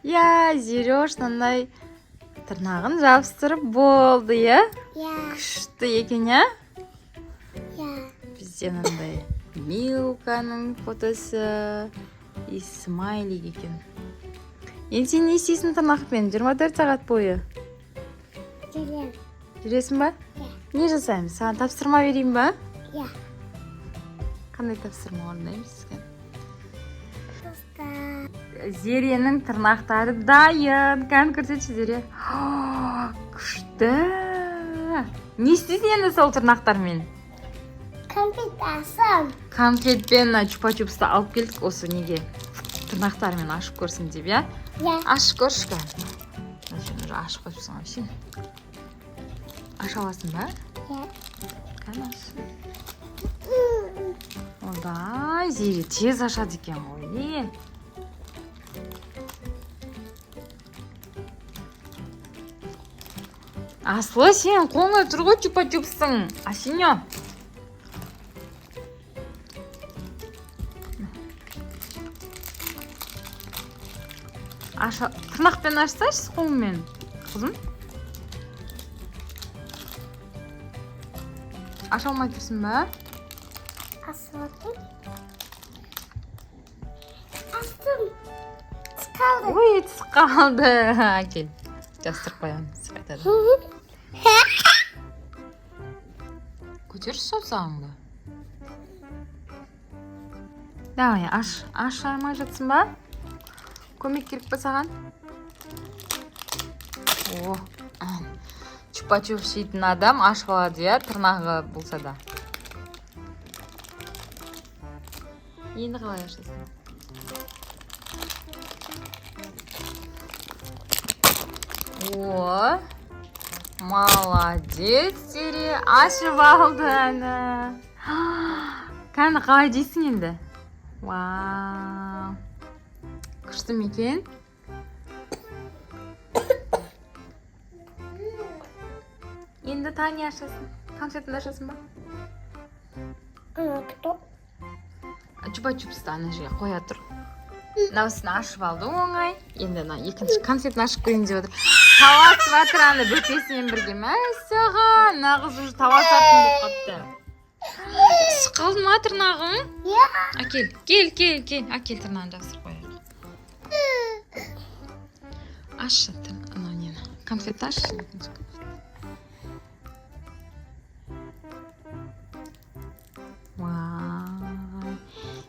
Зере ошондой тырнагын жабыстырып болды, Иә. Күштүү экен, Иә. Иә. Бізде мындай Милканың фотосы, и смайлик екен. Енді сен не істейсің тырнақпен 24 сағат бойы? Жүрем. Жүресің ба? Иә. Не жасаймыз? Саған тапсырма берейін ба? Иә. Қандай тапсырма орындаймыз сізге? Просто Зеренің тырнақтары дайын. Кән көрсетші, Зере. Күшті. Не істейсің енді сол тырнақтармен? конфет асам. Конфетпен чупа-чупсты алып келдік осы неге. Тырнақтармен ашып көрсін деп, Иә. Ашып көрші кән. Сен уже ашып қойыпсың ғой сен. Аша аласың ба? Иә. Кән аш. Одай, Зере тез ашады екен ғой. Аслы, сен қолыңа тұр ғой чупа-чупсың. Асеньо. Тырнақпен ашсайшы қолыңмен, қызым. Аша алмай тұрсың ба? Асылдым. Астым. Қалды. Ой, тіс қалды. Кел, жастырып қоямыз. Қайтады. Көтерші саусағыңды. Давай, аша алмай жатсың ба? Көмек керек па саған? Чупа-чупс жейтін адам ашып алады, тырнағы болса да. Енді қалай ашасың? Молодец, Зере, ашып алды әні. Кәні қалай дейсің енді? Күшті мекен? Енді таңе ашасың? Конфетін ашасың ба? Кто? Чупа-чупсты ана жерге қоя тұр. Мынаусын ашып алды оңай. Енді екінші конфетін ашып көрейін деп отыр. Тавасып жатыр аны бөпесімен бірге. Мәссаған, нағыз уже тавасатын болып қапты. Тісі қалды ма тырнағың? Иә. Әкел тырнағын жабыстырып қояйық. Ашшы нені. Конфетті ашшы.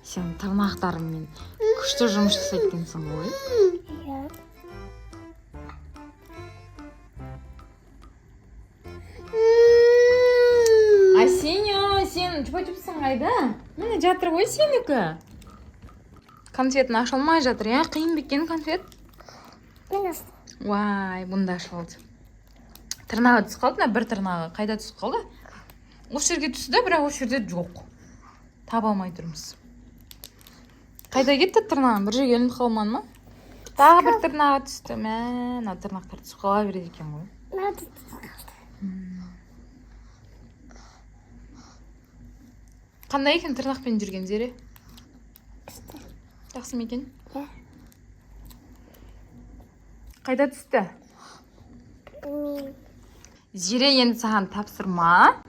Сен тырнақтарыңмен күшті жұмыс жасайтынсың ғой. Иә. Асеньо, сен чупа-чупсың қайда? Міне жатыр ғой сенікі. Конфетін аша алмай жатыр, қиын бекен конфет. Мен астым. Бұнда ашып алды. Тырнағы түсіп қалды, бір тырнағы қайда түсіп қалды? Осы жерге түсті, бірақ осы жерде жоқ. Таба алмай тұрмыз. Қайда кетті тырнағын? Бір жерге ілініп қалман ма? Тағы бір тырнаға түсті. Мә, тырнақтар түсіп қала береді екен ғой. Қандай екен тырнақпен жүрген Зере? Жақсы ма екен? Иә. Қайда түсті? Зере, енді саған тапсырма.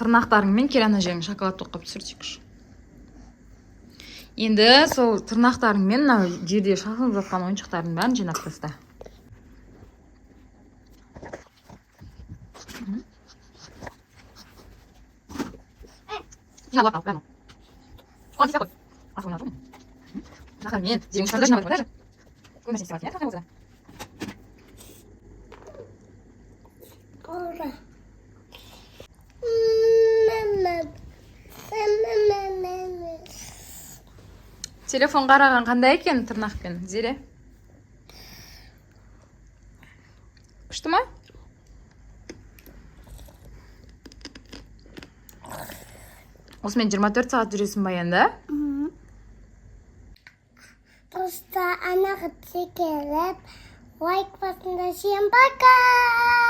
Тырнақтарыңмен кел ана жеріңе шоколад тоқып түсірсейікші. Енді сол тырнақтарыңмен жерде шашылып жатқан ойыншықтардың бәрін жинап таста. Телефон қараған қандай екен тырнақпен, Зере? Күшті ма? Осымен 24 сағат жүресің ба енді? Просто ана келіп лайк басында. Всем пока!